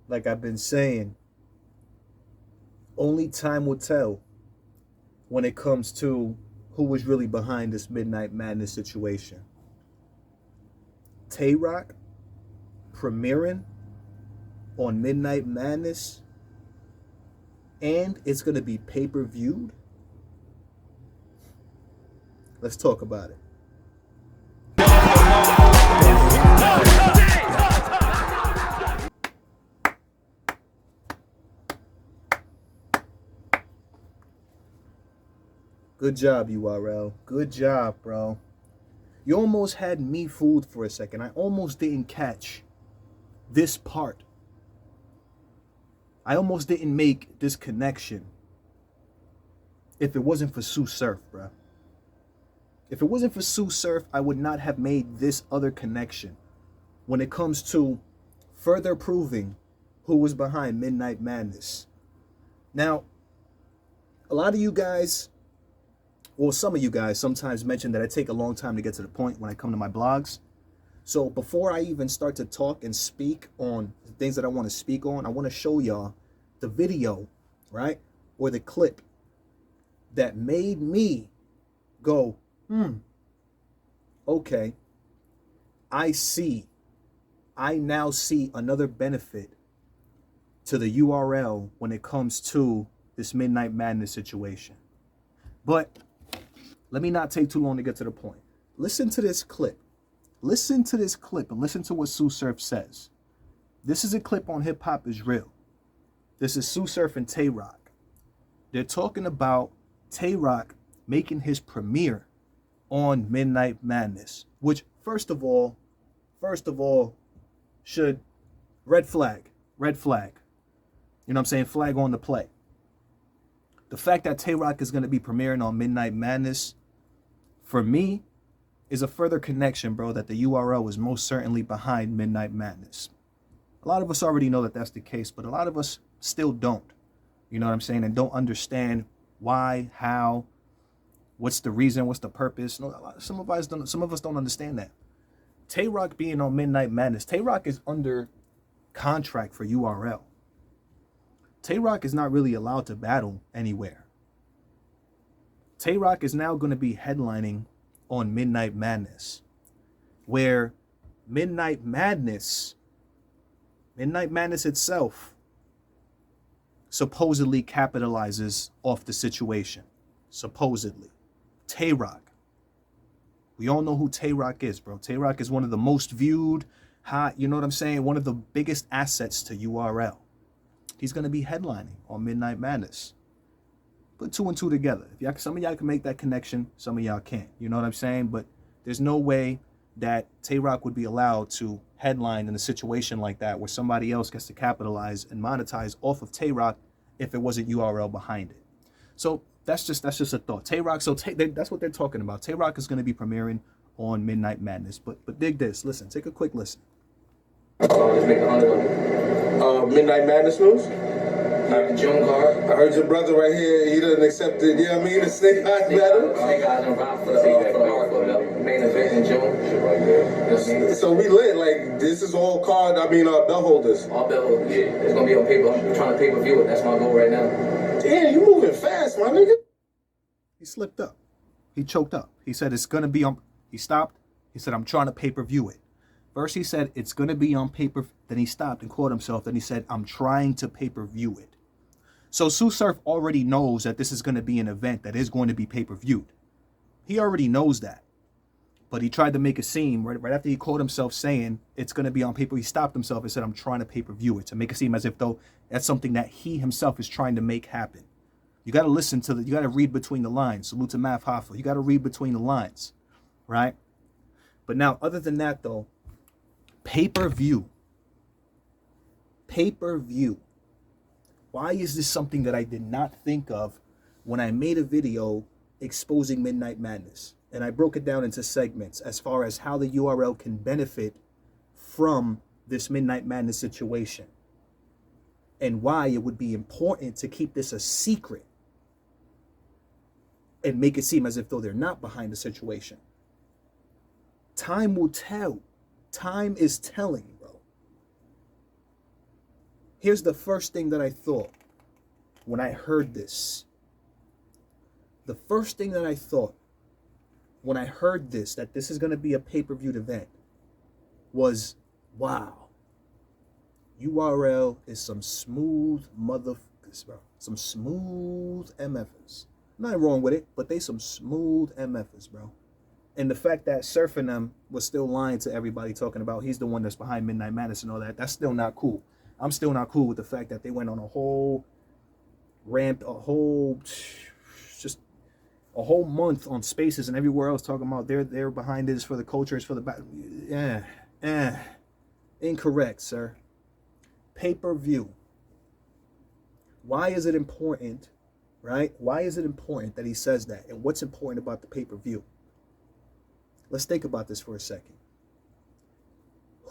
like I've been saying, only time will tell when it comes to who was really behind this Midnight Madness situation. Tay Roc premiering on Midnight Madness, and it's going to be pay-per-viewed. Let's talk about it. Good job, URL. Good job, bro. You almost had me fooled for a second. I almost didn't catch this part. I almost didn't make this connection if it wasn't for Sue Surf, bro. If it wasn't for Sue Surf, I would not have made this other connection when it comes to further proving who was behind Midnight Madness. Now, a lot of you guys, well, some of you guys sometimes mention that I take a long time to get to the point when I come to my blogs. So before I even start to talk and speak on the things that I want to speak on, I want to show y'all the video, right? Or the clip that made me go, okay, I now see another benefit to the URL when it comes to this Midnight Madness situation. But let me not take too long to get to the point. Listen to this clip. Listen to this clip and listen to what Sue Surf says. This is a clip on Hip Hop Is Real. This is Sue Surf and Tay Roc. They're talking about Tay Roc making his premiere on Midnight Madness, which first of all, should red flag. You know what I'm saying? Flag on the play. The fact that Tay Roc is going to be premiering on Midnight Madness, for me, is a further connection, bro, that the URL is most certainly behind Midnight Madness. A lot of us already know that that's the case, but a lot of us still don't. You know what I'm saying? And don't understand why, how, what's the reason, what's the purpose. No, some of us don't understand that. Tay Roc being on Midnight Madness, Tay Roc is under contract for URL. Tay Roc is not really allowed to battle anywhere. Tay Roc is now going to be headlining on Midnight Madness, where Midnight Madness itself supposedly capitalizes off the situation. Supposedly. Tay Roc. We all know who Tay Roc is, bro. Tay Roc is one of the most viewed, hot, you know what I'm saying? One of the biggest assets to URL. He's going to be headlining on Midnight Madness. Put two and two together. If y'all, some of y'all can make that connection, some of y'all can't. You know what I'm saying? But there's no way that Tay Roc would be allowed to headline in a situation like that where somebody else gets to capitalize and monetize off of Tay Roc if it wasn't URL behind it. So that's just a thought. Tay Roc, that's what they're talking about. Tay Roc is going to be premiering on Midnight Madness. But dig this. Listen, take a quick listen. Let's make 100 of them. Midnight Madness news? The June card. I heard your brother right here, he doesn't accept it, you know what I mean? The Snake Eyes battle. Snake Eyes and Rock for the main event in June. So we lit, like, this is all card, belt holders. All belt holders, yeah. It's gonna be on paper. I'm trying to pay-per-view it. That's my goal right now. Damn, you moving fast, my nigga. He slipped up. He choked up. He said it's gonna be on, he stopped. He said, I'm trying to pay-per-view it. First he said it's going to be on paper. Then he stopped and caught himself. Then he said, I'm trying to pay-per-view it. So Sue Surf already knows that this is going to be an event that is going to be pay-per-viewed. He already knows that. But he tried to make a seem right after he caught himself saying it's going to be on paper. He stopped himself and said, I'm trying to pay-per-view it, to make it seem as if though that's something that he himself is trying to make happen. You got to listen to you got to read between the lines. Salute to Math Hoffa. You got to read between the lines, right? But now, other than that, though, pay-per-view. Pay-per-view. Why is this something that I did not think of when I made a video exposing Midnight Madness? And I broke it down into segments as far as how the URL can benefit from this Midnight Madness situation. And why it would be important to keep this a secret and make it seem as if though they're not behind the situation. Time will tell. Time is telling, bro. Here's the first thing that I thought when I heard this. The first thing that I thought when I heard this, that this is going to be a pay-per-view event, was, wow, URL is some smooth motherfuckers, bro. Some smooth MFers. Nothing wrong with it, but they some smooth MFers, bro. And the fact that Surfing them was still lying to everybody, talking about he's the one that's behind Midnight Madness and all that, that's still not cool. I'm still not cool with the fact that they went on a whole rant, a whole month on Spaces and everywhere else talking about they're behind this for the culture, it's for the incorrect, sir. Pay-per-view. Why is it important, right? Why is it important that he says that? And what's important about the pay-per-view? Let's think about this for a second.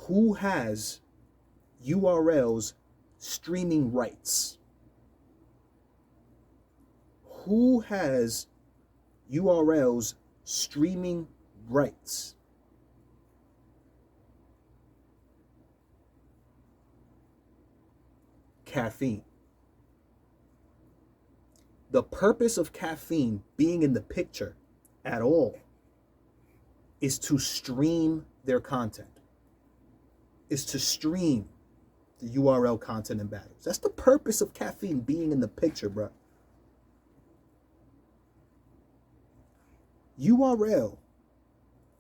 Who has URL's streaming rights? Who has URL's streaming rights? Caffeine. The purpose of Caffeine being in the picture at all is to stream their content. Is to stream the URL content and battles. That's the purpose of Caffeine being in the picture, bro. URL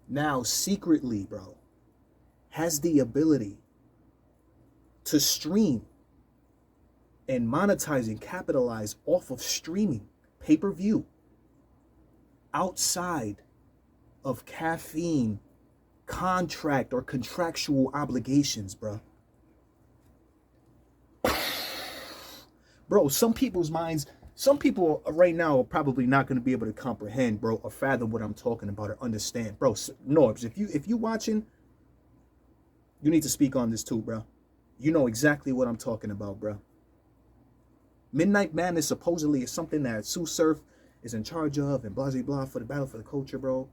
now secretly, bro, has the ability to stream and monetize and capitalize off of streaming pay-per-view outside of Caffeine contract or contractual obligations, bro. Bro, some people's minds, some people right now are probably not going to be able to comprehend, bro, or fathom what I'm talking about or understand. Bro, Norbs, if you watching, you need to speak on this too, bro. You know exactly what I'm talking about, bro. Midnight Madness supposedly is something that Sue Surf is in charge of and blah, blah, blah for the battle for the culture, bro.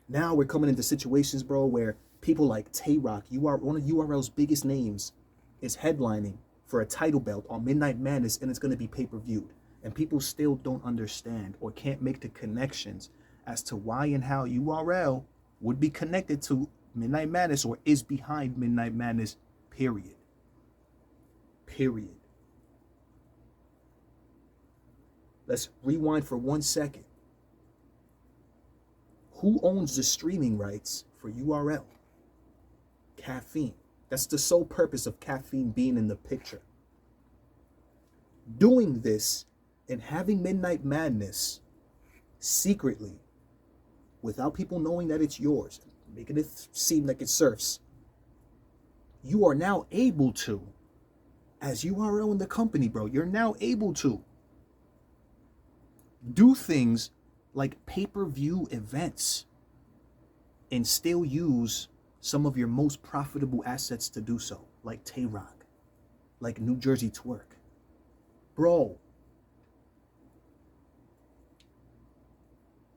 Now we're coming into situations, bro, where people like Tay Roc, one of URL's biggest names, is headlining for a title belt on Midnight Madness, and it's going to be pay-per-viewed. And people still don't understand or can't make the connections as to why and how URL would be connected to Midnight Madness or is behind Midnight Madness, period. Period. Let's rewind for 1 second. Who owns the streaming rights for URL? Caffeine. That's the sole purpose of Caffeine being in the picture. Doing this and having Midnight Madness secretly, without people knowing that it's yours, making it seem like it's Surf's, you are now able to, as URL in the company, bro, you're now able to do things like pay-per-view events and still use some of your most profitable assets to do so, like Tay Roc, like New Jersey Twerk. Bro,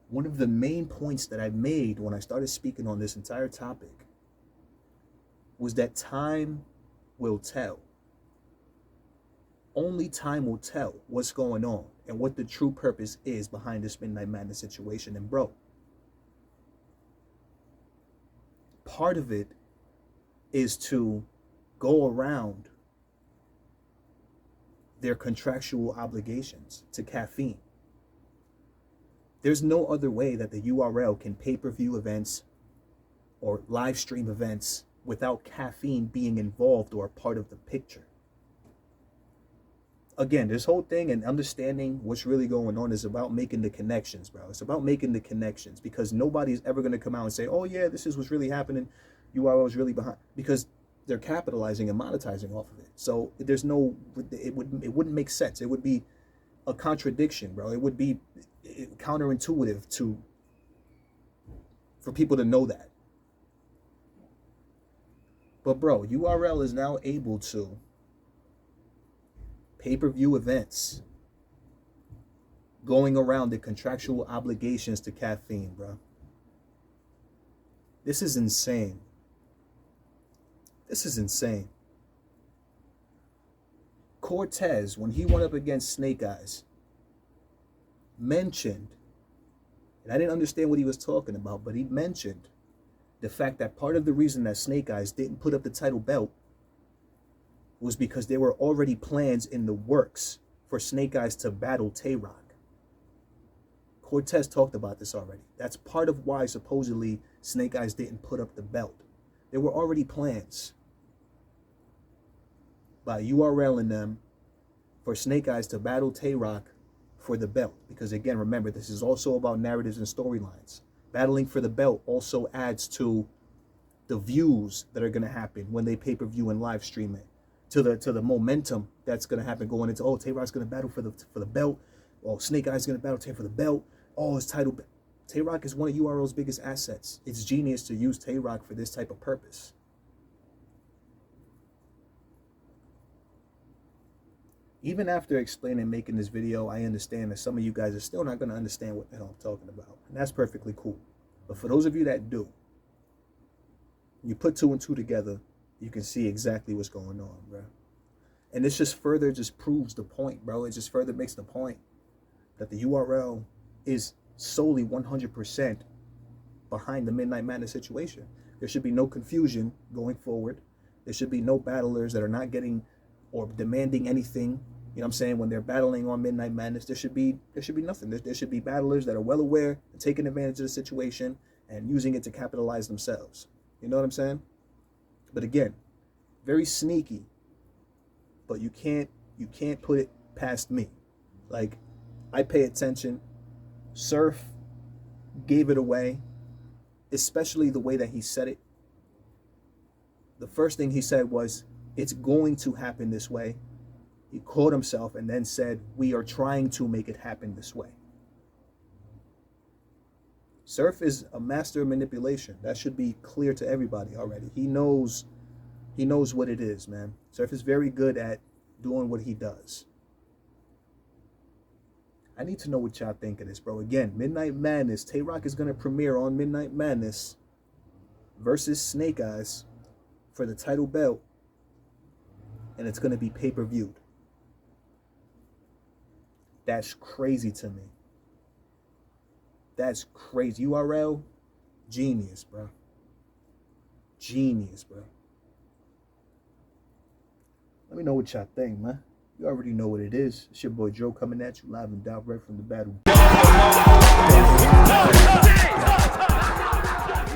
one of the main points that I made when I started speaking on this entire topic was that time will tell. Only time will tell what's going on and what the true purpose is behind this Midnight Madness situation. And bro, part of it is to go around their contractual obligations to Caffeine. There's no other way that the URL can pay-per-view events or live stream events without Caffeine being involved or a part of the picture. Again, this whole thing and understanding what's really going on is about making the connections, bro. It's about making the connections, because nobody's ever going to come out and say, oh yeah, this is what's really happening. URL is really behind, because they're capitalizing and monetizing off of it. So there's no, it wouldn't make sense. It would be a contradiction, bro. It would be counterintuitive for people to know that. But bro, URL is now able to pay-per-view events going around the contractual obligations to Caffeine, bro. This is insane. This is insane. Cortez, when he went up against Snake Eyes, mentioned, and I didn't understand what he was talking about, but he mentioned the fact that part of the reason that Snake Eyes didn't put up the title belt was because there were already plans in the works for Snake Eyes to battle Tay Roc. Cortez talked about this already. That's part of why supposedly Snake Eyes didn't put up the belt. There were already plans by URL and them for Snake Eyes to battle Tay Roc for the belt. Because again, remember, this is also about narratives and storylines. Battling for the belt also adds to the views that are going to happen when they pay-per-view and live stream it. To the momentum that's going to happen going into, oh, Tay Roc's going to battle for the belt. Oh, Snake Eyes going to battle Tay for the belt. Oh, his title. Tay Roc is one of URL's biggest assets. It's genius to use Tay Roc for this type of purpose. Even after explaining and making this video, I understand that some of you guys are still not going to understand what the hell I'm talking about. And that's perfectly cool. But for those of you that do, you put two and two together, you can see exactly what's going on, bro. And this just further just proves the point, bro. It just further makes the point that the URL is solely 100% behind the Midnight Madness situation. There should be no confusion going forward. There should be no battlers that are not getting or demanding anything. You know what I'm saying? When they're battling on Midnight Madness, there should be nothing. There should be battlers that are well aware and taking advantage of the situation and using it to capitalize themselves. You know what I'm saying? But again, very sneaky, but you can't put it past me. Like, I pay attention. Surf gave it away, especially the way that he said it. The first thing he said was, it's going to happen this way. He caught himself and then said, we are trying to make it happen this way. Surf is a master of manipulation. That should be clear to everybody already. He knows what it is, man. Surf is very good at doing what he does. I need to know what y'all think of this, bro. Again, Midnight Madness. Tay Roc is going to premiere on Midnight Madness versus Snake Eyes for the title belt. And it's going to be pay-per-viewed. That's crazy to me. That's crazy. URL, genius, bro. Genius, bro. Let me know what y'all think, man. You already know what it is. It's your boy Joe coming at you live and direct from the battle.